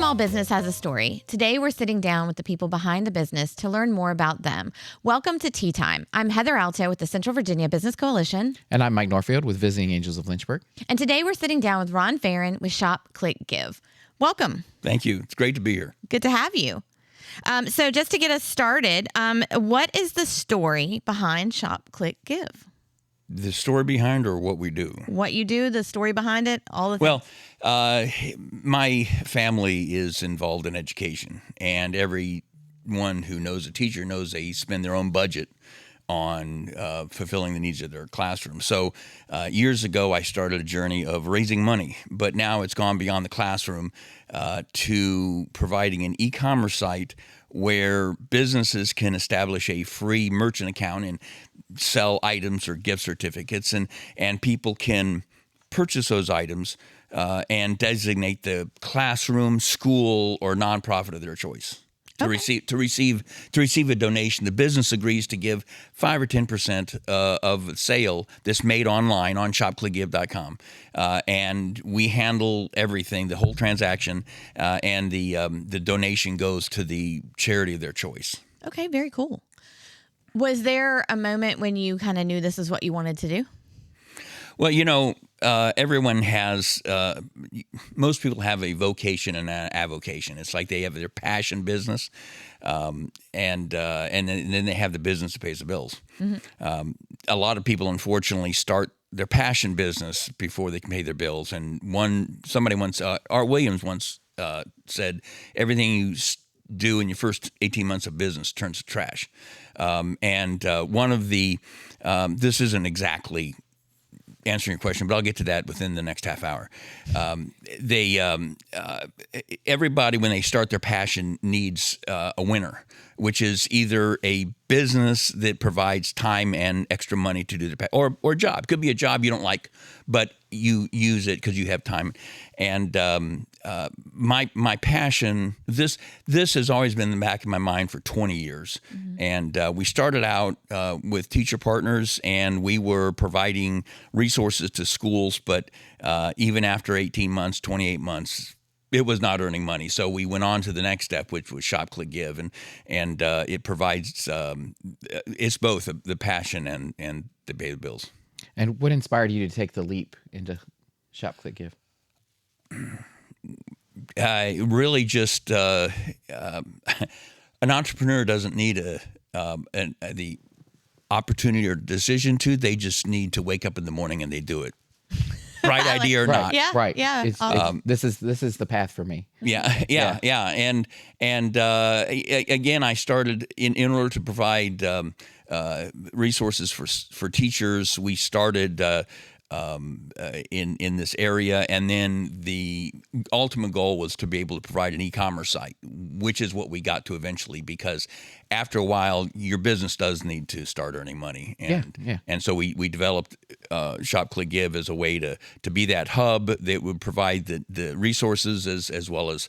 small business has a story. Today, we're sitting down with the people behind the business to learn more about them. Welcome to Tea Time. I'm Heather Alto with the Central Virginia Business Coalition. And I'm Mike Norfield with Visiting Angels of Lynchburg. And today, we're sitting down with Ron Farron with Shop, Click, Give. Welcome. Thank you. It's great to be here. Good to have you. So just to get us started, what is the story behind Shop, Click, Give? The story behind or what we do? What you do, the story behind it, all the things. Well, my family is involved in education, and everyone who knows a teacher knows they spend their own budget on fulfilling the needs of their classroom. So years ago, I started a journey of raising money, but now it's gone beyond the classroom to providing an e-commerce site where businesses can establish a free merchant account and sell items or gift certificates, and people can purchase those items and designate the classroom, school, or nonprofit of their choice. To receive a donation, the business agrees to give 5 or 10% of the sale that's made online on shopclickgive.com, and we handle everything, the whole transaction, and the donation goes to the charity of their choice. Okay, very cool. Was there a moment when you kind of knew this is what you wanted to do? Well, everyone has, most people have a vocation and an avocation. It's like they have their passion business, and then they have the business that pays the bills. Mm-hmm. A lot of people, unfortunately, start their passion business before they can pay their bills. And somebody once, Art Williams once said, everything you do in your first 18 months of business turns to trash. One of the, this isn't exactly answering your question, but I'll get to that within the next half hour. Everybody, when they start their passion, needs a winner, which is either a business that provides time and extra money to do the or a job. It could be a job you don't like, but you use it because you have time. And my passion, this has always been in the back of my mind for 20 years. Mm-hmm. And we started out with teacher partners, and we were providing resources to schools. But even after 18 months, 28 months, it was not earning money. So we went on to the next step, which was Shop, Click, Give. And it provides, it's both the passion and the pay the bills. And what inspired you to take the leap into Shop, Click, Give? Really just an entrepreneur doesn't need the opportunity or decision to. They just need to wake up in the morning and they do it. Right idea or not. Yeah, right. Yeah. This is the path for me. Yeah. And again, I started in order to provide resources for teachers. We started in this area, and then the ultimate goal was to be able to provide an e-commerce site, which is what we got to eventually, because after a while your business does need to start earning money, and so we developed Shop, Click, Give as a way to be that hub that would provide the resources as well as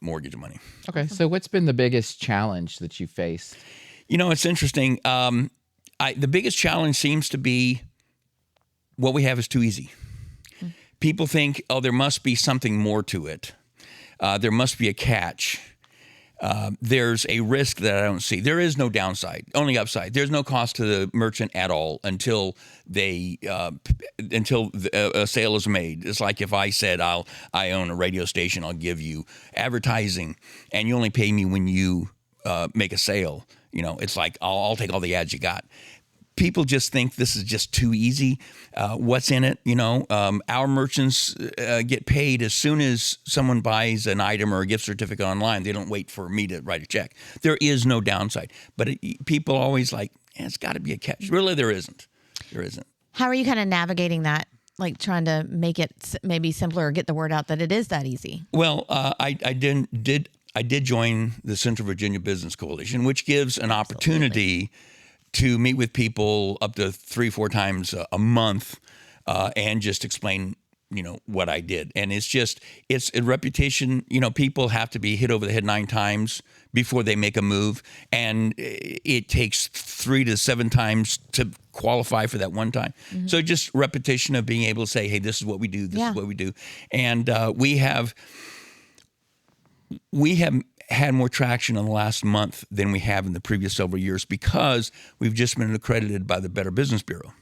mortgage money. Okay, so what's been the biggest challenge that you faced? It's interesting. The biggest challenge seems to be what we have is too easy. People think, there must be something more to it. There must be a catch. There's a risk that I don't see. There is no downside, only upside. There's no cost to the merchant at all until a sale is made. It's like if I said I own a radio station, I'll give you advertising, and you only pay me when you make a sale. It's like I'll take all the ads you got. People just think this is just too easy. What's in it? Our merchants get paid as soon as someone buys an item or a gift certificate online. They don't wait for me to write a check. There is no downside. But people always like, it's got to be a catch. Really, there isn't. There isn't. How are you kind of navigating that? Like trying to make it maybe simpler or get the word out that it is that easy? Well, I did join the Central Virginia Business Coalition, which gives an opportunity to meet with people up to 3-4 times a month and just explain, what I did. And it's a reputation. People have to be hit over the head 9 times before they make a move. And it takes 3 to 7 times to qualify for that one time. Mm-hmm. So just repetition of being able to say, hey, this is what we do. This is what we do. And we have we have had more traction in the last month than we have in the previous several years because we've just been accredited by the Better Business Bureau.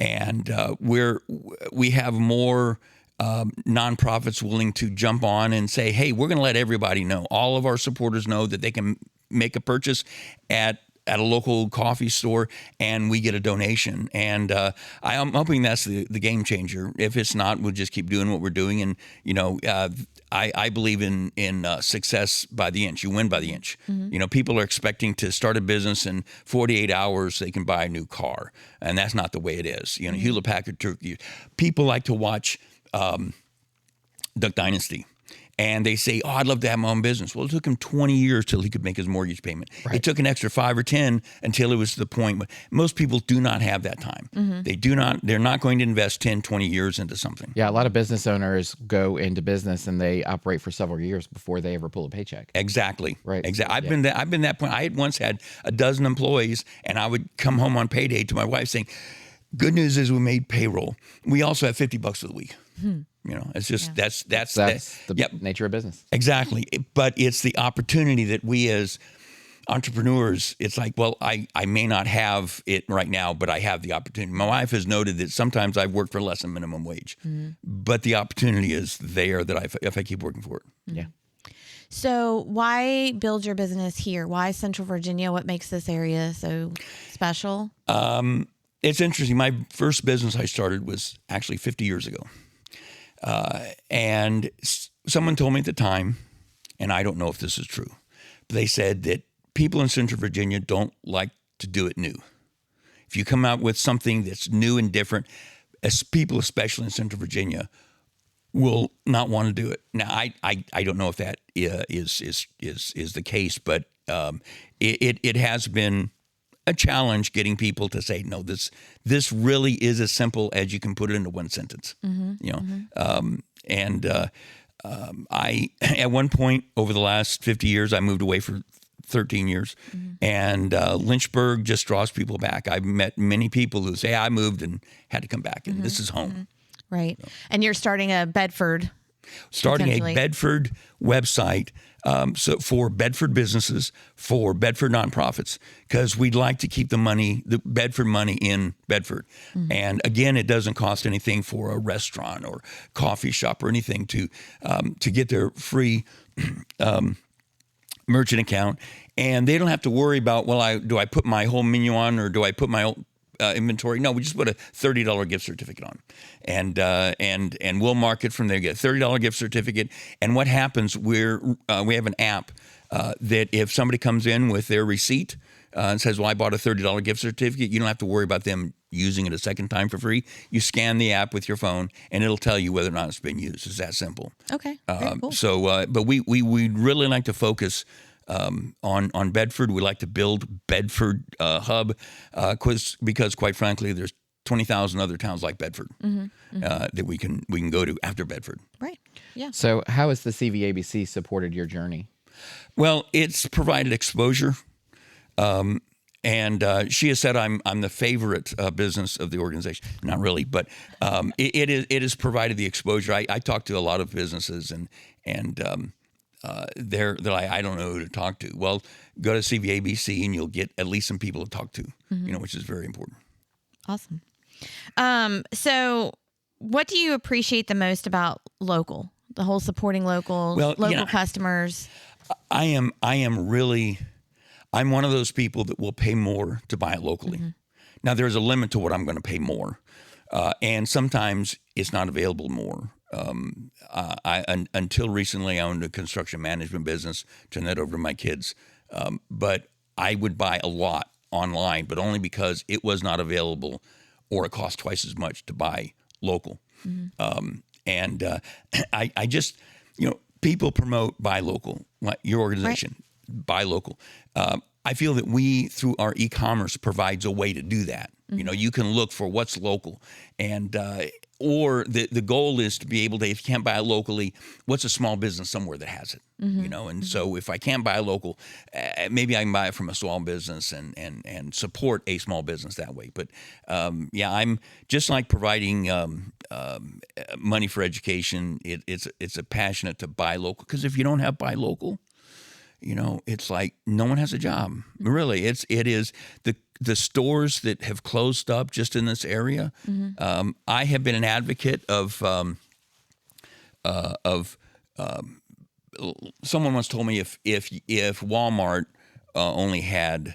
And we have more nonprofits willing to jump on and say, hey, we're going to let everybody know. All of our supporters know that they can make a purchase at a local coffee store and we get a donation. And I'm hoping that's the game changer. If it's not, we'll just keep doing what we're doing. And, I believe in success by the inch. You win by the inch. People are expecting to start a business in 48 hours they can buy a new car. And that's not the way it is. Hewlett Packard Turkey. People like to watch Duck Dynasty. And they say, oh, I'd love to have my own business. Well, it took him 20 years till he could make his mortgage payment. Right. It took an extra 5 or 10 until it was to the point. But most people do not have that time. They're not going to invest 10, 20 years into something. Yeah, a lot of business owners go into business and they operate for several years before they ever pull a paycheck. Exactly. Right. Exactly. I've been that point. I had once had a dozen employees and I would come home on payday to my wife saying, good news is we made payroll. We also have $50 for the week. It's just that's the nature of business. Exactly. But it's the opportunity that we as entrepreneurs, it's like, well, I may not have it right now, but I have the opportunity. My wife has noted that sometimes I've worked for less than minimum wage, but the opportunity is there that if I keep working for it. Yeah. So why build your business here? Why Central Virginia? What makes this area so special? It's interesting. My first business I started was actually 50 years ago. And someone told me at the time, and I don't know if this is true, but they said that people in Central Virginia don't like to do it new. If you come out with something that's new and different, as people, especially in Central Virginia, will not want to do it. Now, I don't know if that is the case, but it has been a challenge getting people to say, no, this really is as simple as you can put it into one sentence. I at one point over the last 50 years, I moved away for 13 years, and Lynchburg just draws people back. I've met many people who say, I moved and had to come back, and this is home. Right. So. And you're starting a Bedford. Starting a Bedford website so for Bedford businesses, for Bedford nonprofits, because we'd like to keep the Bedford money in Bedford. And again, it doesn't cost anything for a restaurant or coffee shop or anything to get their free merchant account. And they don't have to worry about, do I put my whole menu on or do I put my inventory? No, we just put a $30 gift certificate on, and we'll mark it from there. Get a $30 gift certificate, and what happens? We have an app that if somebody comes in with their receipt and says, "Well, I bought a $30 gift certificate," you don't have to worry about them using it a second time for free. You scan the app with your phone, and it'll tell you whether or not it's been used. It's that simple. Okay. Very cool. So, but we'd really like to focus on Bedford. We like to build Bedford hub because quite frankly, there's 20,000 other towns like Bedford that we can go to after Bedford. Right. Yeah. So how has the CVABC supported your journey? Well, it's provided exposure. And she has said I'm the favorite business of the organization. Not really, but it has provided the exposure. I talk to a lot of businesses and they're like, I don't know who to talk to. Well, go to CVABC and you'll get at least some people to talk to, which is very important. Awesome. So what do you appreciate the most about local, the whole supporting local customers? I'm one of those people that will pay more to buy it locally. Now there's a limit to what I'm going to pay more. And sometimes it's not available more. Until recently, I owned a construction management business, turned that over to my kids. But I would buy a lot online, but only because it was not available or it cost twice as much to buy local. I just, people promote buy local, like your organization, buy local. I feel that we, through our e-commerce, provides a way to do that. You can look for what's local, and or the goal is to be able to, if you can't buy it locally, what's a small business somewhere that has it? And so if I can't buy a local, maybe I can buy it from a small business and support a small business that way. But I'm just like providing money for education. It's a passionate to buy local, because if you don't have buy local, it's like no one has a job. Really, it is the stores that have closed up just in this area. I have been an advocate of someone once told me if Walmart only had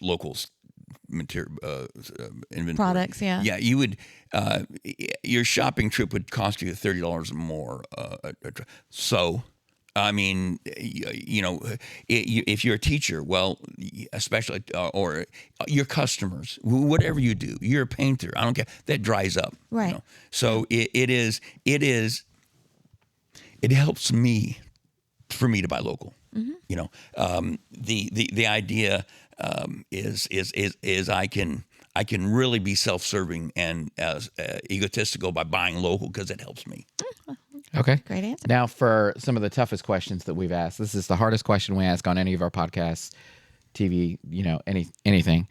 local material inventory Products, yeah, you would your shopping trip would cost you $30 more. So I mean, if you're a teacher, well, especially, or your customers, whatever you do, you're a painter, I don't care, that dries up. Right. So it helps me, for me to buy local. The idea is I can really be self-serving and egotistical by buying local, because it helps me. Okay. Great answer. Now, for some of the toughest questions that we've asked, this is the hardest question we ask on any of our podcasts, TV, anything.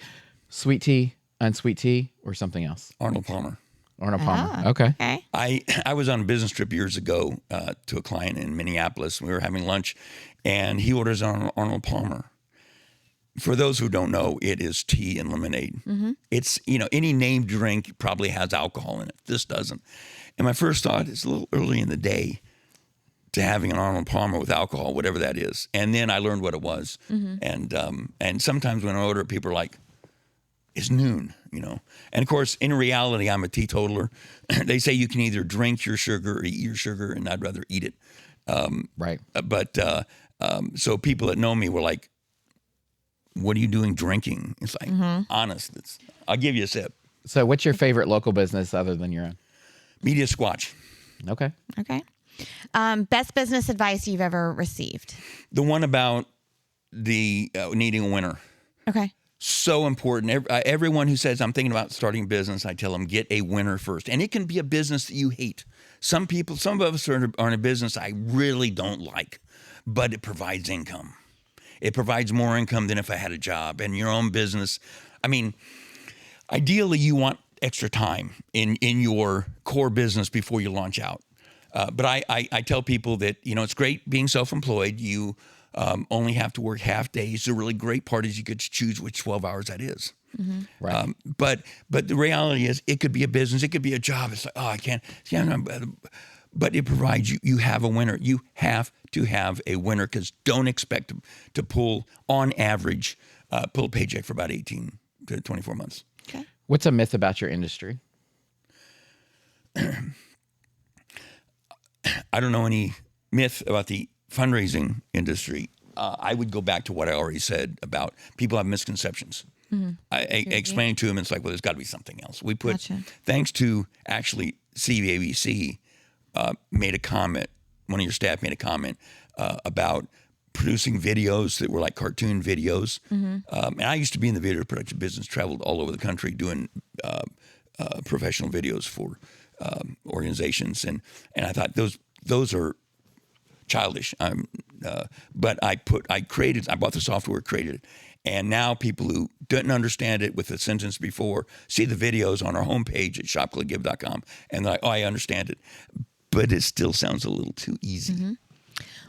Sweet tea, unsweet tea, or something else? Arnold Palmer. Arnold Palmer. Okay. I was on a business trip years ago to a client in Minneapolis. We were having lunch, and he orders Arnold Palmer. For those who don't know, it is tea and lemonade. It's, any named drink probably has alcohol in it. This doesn't. And my first thought is a little early in the day to having an Arnold Palmer with alcohol, whatever that is. And then I learned what it was. And sometimes when I order it, people are like, it's noon, And of course, in reality, I'm a teetotaler. They say you can either drink your sugar or eat your sugar, and I'd rather eat it. Right. But so people that know me were like, what are you doing drinking? It's like, honest. I'll give you a sip. So what's your favorite local business other than your own? Media Squatch. Okay. Best business advice you've ever received? The one about the needing a winner. Okay. So important. Everyone who says, I'm thinking about starting a business, I tell them, get a winner first. And it can be a business that you hate. Some of us are in a business I really don't like, but it provides income. It provides more income than if I had a job. And your own business, I mean, ideally you want extra time in your core business before you launch out. But I tell people that, it's great being self-employed. You only have to work half days. The really great part is you get to choose which 12 hours that is. Right. But the reality is, it could be a business, it could be a job. It's like, I can't. But it provides you have a winner. You have to have a winner, because don't expect to pull, on average, pull a paycheck for about 18 to 24 months. Okay. What's a myth about your industry? I don't know any myth about the fundraising industry. I would go back to what I already said about people have misconceptions. I explained to them, it's like, well, there's got to be something else. We put, thanks to actually CVABC, made a comment, one of your staff made a comment about producing videos that were like cartoon videos. And I used to be in the video production business, traveled all over the country doing professional videos for organizations. And I thought those are childish. But I bought the software, created it. And now people who didn't understand it with the sentence before see the videos on our homepage at shopclickgive.com, and they're like, I understand it. But it still sounds a little too easy. Well,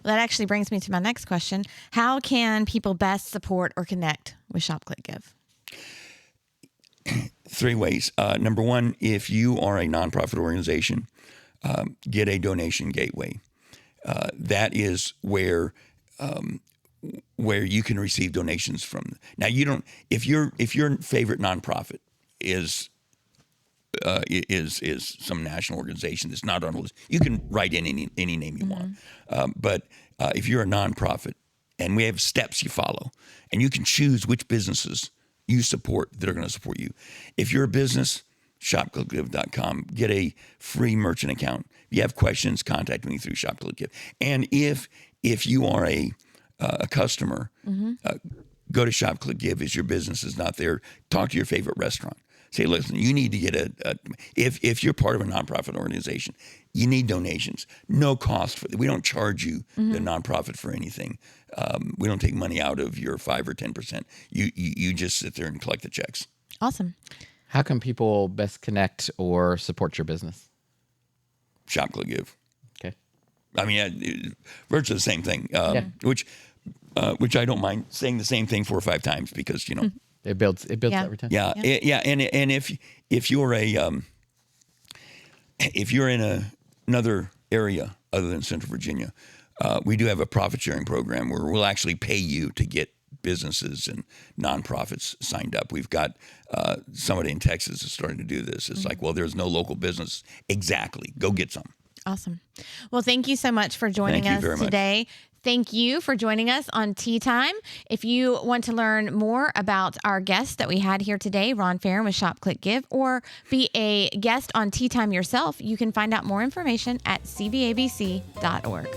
that actually brings me to my next question. How can people best support or connect with Shop Click Give? 3 ways. Number one, if you are a nonprofit organization, get a donation gateway. That is where you can receive donations from. Now, you don't. If your favorite nonprofit is some national organization that's not on the list, you can write in any name you want. But if you're a nonprofit, and we have steps you follow, and you can choose which businesses you support that are going to support you. If you're a business, shopclickgive.com, get a free merchant account. If you have questions, contact me through ShopClickGive. And if you are a customer, go to ShopClickGive if your business is not there. Talk to your favorite restaurant. Say, listen, you need to get if you're part of a nonprofit organization, you need donations. No cost for we don't charge you the nonprofit for anything. We don't take money out of your 5 or 10%. You just sit there and collect the checks. Awesome. How can people best connect or support your business? Shop, click, give. Okay. I mean, virtually the same thing. Which I don't mind saying the same thing 4 or 5 times because it builds Yeah. every time. Yeah. And if you're in another area other than Central Virginia, we do have a profit sharing program where we'll actually pay you to get businesses and nonprofits signed up. We've got somebody in Texas is starting to do this. It's like, well, there's no local business. Exactly. Go get some. Awesome. Well, thank you so much for joining Thank you us very today. Thank you for joining us on Tea Time. If you want to learn more about our guest that we had here today, Ron Farron with Shop, Click, Give, or be a guest on Tea Time yourself, you can find out more information at cvabc.org.